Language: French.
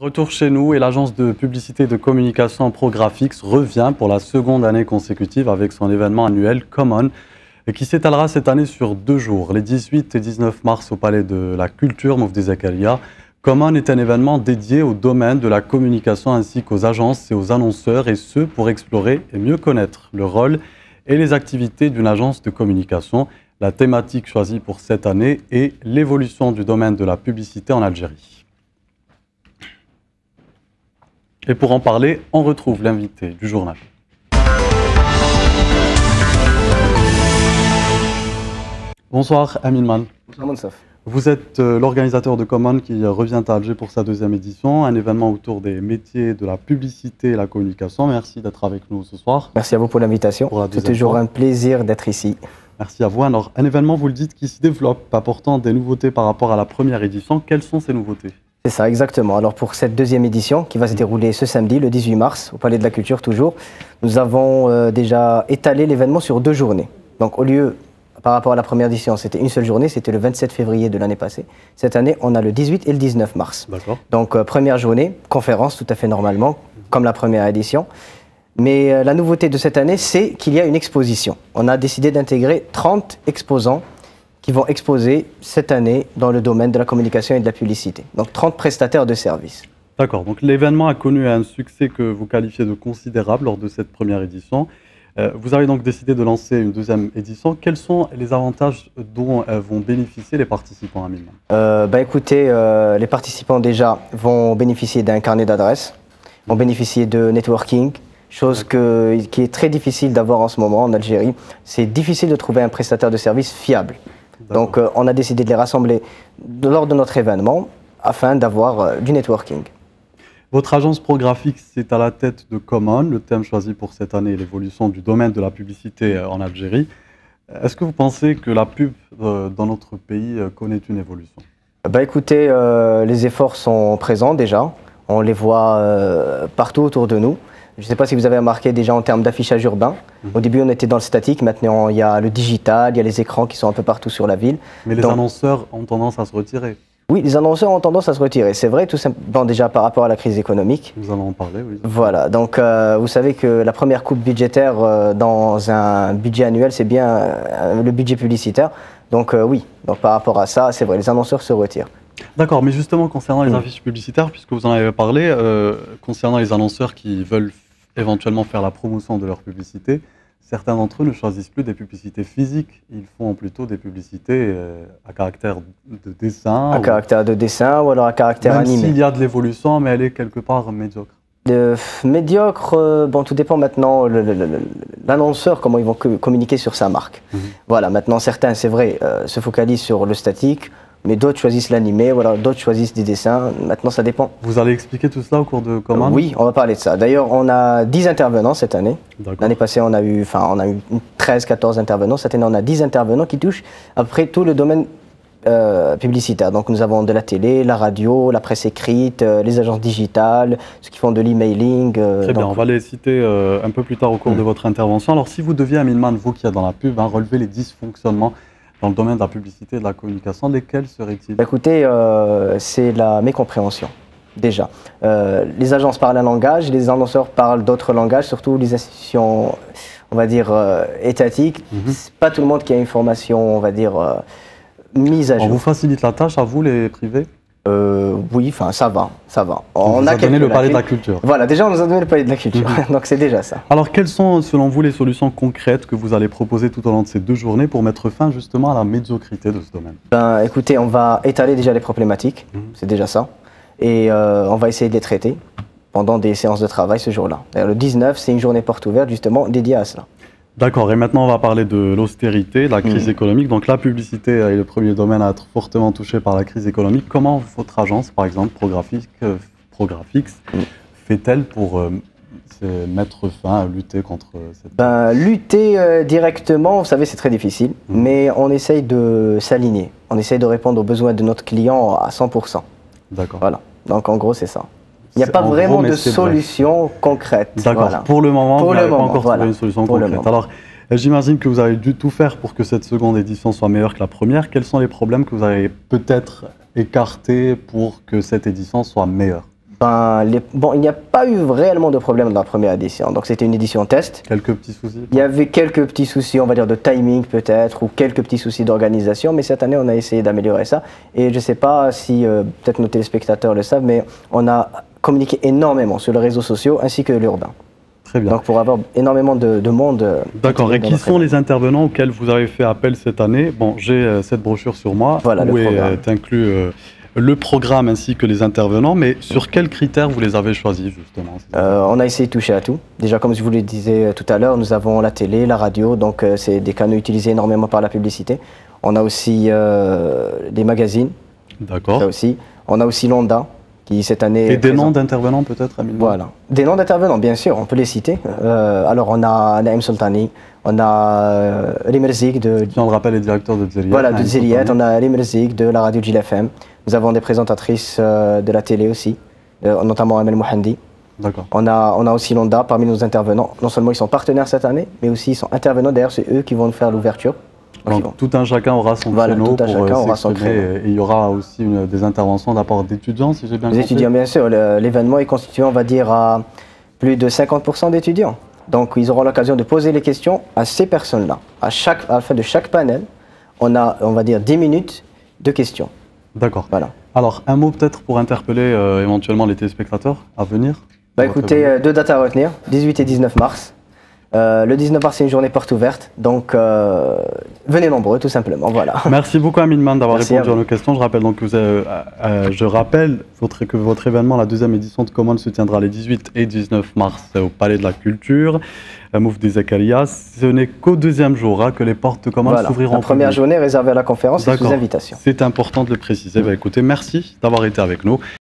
Retour chez nous et l'agence de publicité et de communication ProGraphics revient pour la seconde année consécutive avec son événement annuel Common qui s'étalera cette année sur 2 jours, les 18 et 19 mars au Palais de la Culture, Moufdi Zakaria. Common est un événement dédié au domaine de la communication ainsi qu'aux agences et aux annonceurs et ce pour explorer et mieux connaître le rôle et les activités d'une agence de communication. La thématique choisie pour cette année est l'évolution du domaine de la publicité en Algérie. Et pour en parler, on retrouve l'invité du journal. Bonsoir Amin Man. Bonsoir Monsaf. Vous êtes l'organisateur de Common qui revient à Alger pour sa 2e édition, un événement autour des métiers de la publicité et la communication. Merci d'être avec nous ce soir. Merci à vous pour l'invitation. C'est toujours un plaisir d'être ici. Merci à vous. Alors, un événement, vous le dites, qui se développe, apportant des nouveautés par rapport à la première édition. Quelles sont ces nouveautés ? C'est ça, exactement. Alors pour cette 2e édition qui va se dérouler ce samedi, le 18 mars, au Palais de la Culture toujours, nous avons déjà étalé l'événement sur 2 journées. Donc au lieu, par rapport à la première édition, c'était une seule journée, c'était le 27 février de l'année passée. Cette année, on a le 18 et le 19 mars. D'accord. Donc première journée, conférence tout à fait normalement, comme la première édition. Mais la nouveauté de cette année, c'est qu'il y a une exposition. On a décidé d'intégrer 30 exposants qui vont exposer cette année dans le domaine de la communication et de la publicité. Donc 30 prestataires de services. D'accord, donc l'événement a connu un succès que vous qualifiez de considérable lors de cette première édition. Vous avez donc décidé de lancer une 2e édition. Quels sont les avantages dont vont bénéficier les participants, Amin ? Écoutez, les participants déjà vont bénéficier d'un carnet d'adresses, vont bénéficier de networking, chose qui est très difficile d'avoir en ce moment en Algérie. C'est difficile de trouver un prestataire de services fiable. Donc on a décidé de les rassembler lors de notre événement afin d'avoir du networking. Votre agence ProGraphics est à la tête de Common. Le thème choisi pour cette année est l'évolution du domaine de la publicité en Algérie. Est-ce que vous pensez que la pub dans notre pays connaît une évolution ? Écoutez, les efforts sont présents déjà. On les voit partout autour de nous. Je ne sais pas si vous avez remarqué déjà en termes d'affichage urbain. Au début, on était dans le statique. Maintenant, il y a le digital, il y a les écrans qui sont un peu partout sur la ville. Mais les annonceurs ont tendance à se retirer. Oui, les annonceurs ont tendance à se retirer. C'est vrai, tout simplement déjà par rapport à la crise économique. Nous allons en parler, oui. Voilà. Donc, vous savez que la première coupe budgétaire dans un budget annuel, c'est bien le budget publicitaire. Donc, oui. Donc, par rapport à ça, c'est vrai, les annonceurs se retirent. D'accord, mais justement, concernant les affiches publicitaires, puisque vous en avez parlé, concernant les annonceurs qui veulent éventuellement faire la promotion de leur publicité, certains d'entre eux ne choisissent plus des publicités physiques, ils font plutôt des publicités à caractère de dessin. Caractère de dessin ou alors à caractère animé. Même s'il y a de l'évolution, mais elle est quelque part médiocre. Médiocre, tout dépend maintenant l'annonceur, comment ils vont communiquer sur sa marque. Voilà, maintenant certains, c'est vrai, se focalisent sur le statique, mais d'autres choisissent l'animé, voilà, d'autres choisissent des dessins. Maintenant, ça dépend. Vous allez expliquer tout cela au cours de Common ? Oui, on va parler de ça. D'ailleurs, on a 10 intervenants cette année. L'année passée, on a eu 13-14 intervenants. Cette année, on a 10 intervenants qui touchent après tout le domaine publicitaire. Donc, nous avons de la télé, la radio, la presse écrite, les agences digitales, ceux qui font de l'emailing. Très bien, on va les citer un peu plus tard au cours de votre intervention. Alors, si vous deviez, Amin Man, vous qui êtes dans la pub, relever les dysfonctionnements dans le domaine de la publicité et de la communication, lesquels seraient-ils ? Écoutez, c'est la mécompréhension, déjà. Les agences parlent un langage, les annonceurs parlent d'autres langages, surtout les institutions, on va dire, étatiques. C'est pas tout le monde qui a une formation, on va dire, mise à jour. On vous facilite la tâche, à vous, les privés ? Oui, ça va. On a donné le palais de la culture. Voilà, déjà on nous a donné le palais de la culture, donc c'est déjà ça. Alors quelles sont selon vous les solutions concrètes que vous allez proposer tout au long de ces 2 journées pour mettre fin justement à la médiocrité de ce domaine ? Écoutez, on va étaler déjà les problématiques, c'est déjà ça, et on va essayer de les traiter pendant des séances de travail ce jour-là. Le 19, c'est une journée porte ouverte justement dédiée à cela. D'accord, et maintenant on va parler de l'austérité, de la crise économique. Donc la publicité est le premier domaine à être fortement touché par la crise économique. Comment votre agence, par exemple, ProGraphics, fait-elle pour mettre fin, lutter contre cette... Lutter directement, vous savez, c'est très difficile, mais on essaye de s'aligner. On essaye de répondre aux besoins de notre client à 100%. D'accord. Voilà, donc en gros c'est ça. Il n'y a pas vraiment de solution concrète. D'accord, voilà. Pour le moment, vous n'avez pas encore trouvé une solution concrète. Alors, j'imagine que vous avez dû tout faire pour que cette seconde édition soit meilleure que la première. Quels sont les problèmes que vous avez peut-être écartés pour que cette édition soit meilleure ? Bon, il n'y a pas eu réellement de problème dans la première édition, donc c'était une édition test. Quelques petits soucis? Il y avait quelques petits soucis, on va dire, de timing peut-être, ou quelques petits soucis d'organisation, mais cette année, on a essayé d'améliorer ça. Et je ne sais pas si peut-être nos téléspectateurs le savent, mais on a communiqué énormément sur les réseaux sociaux ainsi que l'urbain. Très bien. Donc pour avoir énormément de monde. D'accord. Et qui sont les intervenants auxquels vous avez fait appel cette année? Bon, j'ai cette brochure sur moi, voilà, où est inclus le programme ainsi que les intervenants, mais sur quels critères vous les avez choisis justement? On a essayé de toucher à tout. Déjà, comme je vous le disais tout à l'heure, nous avons la télé, la radio, donc c'est des canaux utilisés énormément par la publicité. On a aussi des magazines. D'accord. Ça aussi. On a aussi l'Onda, qui cette année... Et des noms d'intervenants peut-être, Amine? Voilà. Des noms d'intervenants, bien sûr, on peut les citer. Alors on a Naïm Soltani, on a Rimerzik de... Qui, on le rappelle, est directeur de Dzeliet. Voilà, de Dzeliet. On a Rimerzik de la radio Jil FM. Nous avons des présentatrices de la télé aussi, notamment Amel Mohandi. D'accord. On a aussi l'Onda parmi nos intervenants. Non seulement ils sont partenaires cette année, mais aussi ils sont intervenants. D'ailleurs, c'est eux qui vont nous faire l'ouverture. Donc tout un chacun aura son créneau pour s'exprimer. Et il y aura aussi des interventions d'apport d'étudiants, si j'ai bien compris. Des étudiants, bien sûr. L'événement est constitué, on va dire, à plus de 50% d'étudiants. Donc ils auront l'occasion de poser les questions à ces personnes-là. À la fin de chaque panel, on a, on va dire, 10 minutes de questions. D'accord. Voilà. Alors, un mot peut-être pour interpeller éventuellement les téléspectateurs à venir? Écoutez, 2 dates à retenir, 18 et 19 mars. Le 19 mars, c'est une journée porte ouverte, donc venez nombreux, tout simplement. Voilà. Merci beaucoup, Amine Man, d'avoir répondu à nos questions. Je rappelle donc que que votre événement, la deuxième édition de Common, se tiendra les 18 et 19 mars au Palais de la Culture, Mouf des Zakaria. Ce n'est qu'au deuxième jour que les portes de Common s'ouvriront. La première journée réservée à la conférence et sous invitation. C'est important de le préciser. Écoutez, merci d'avoir été avec nous.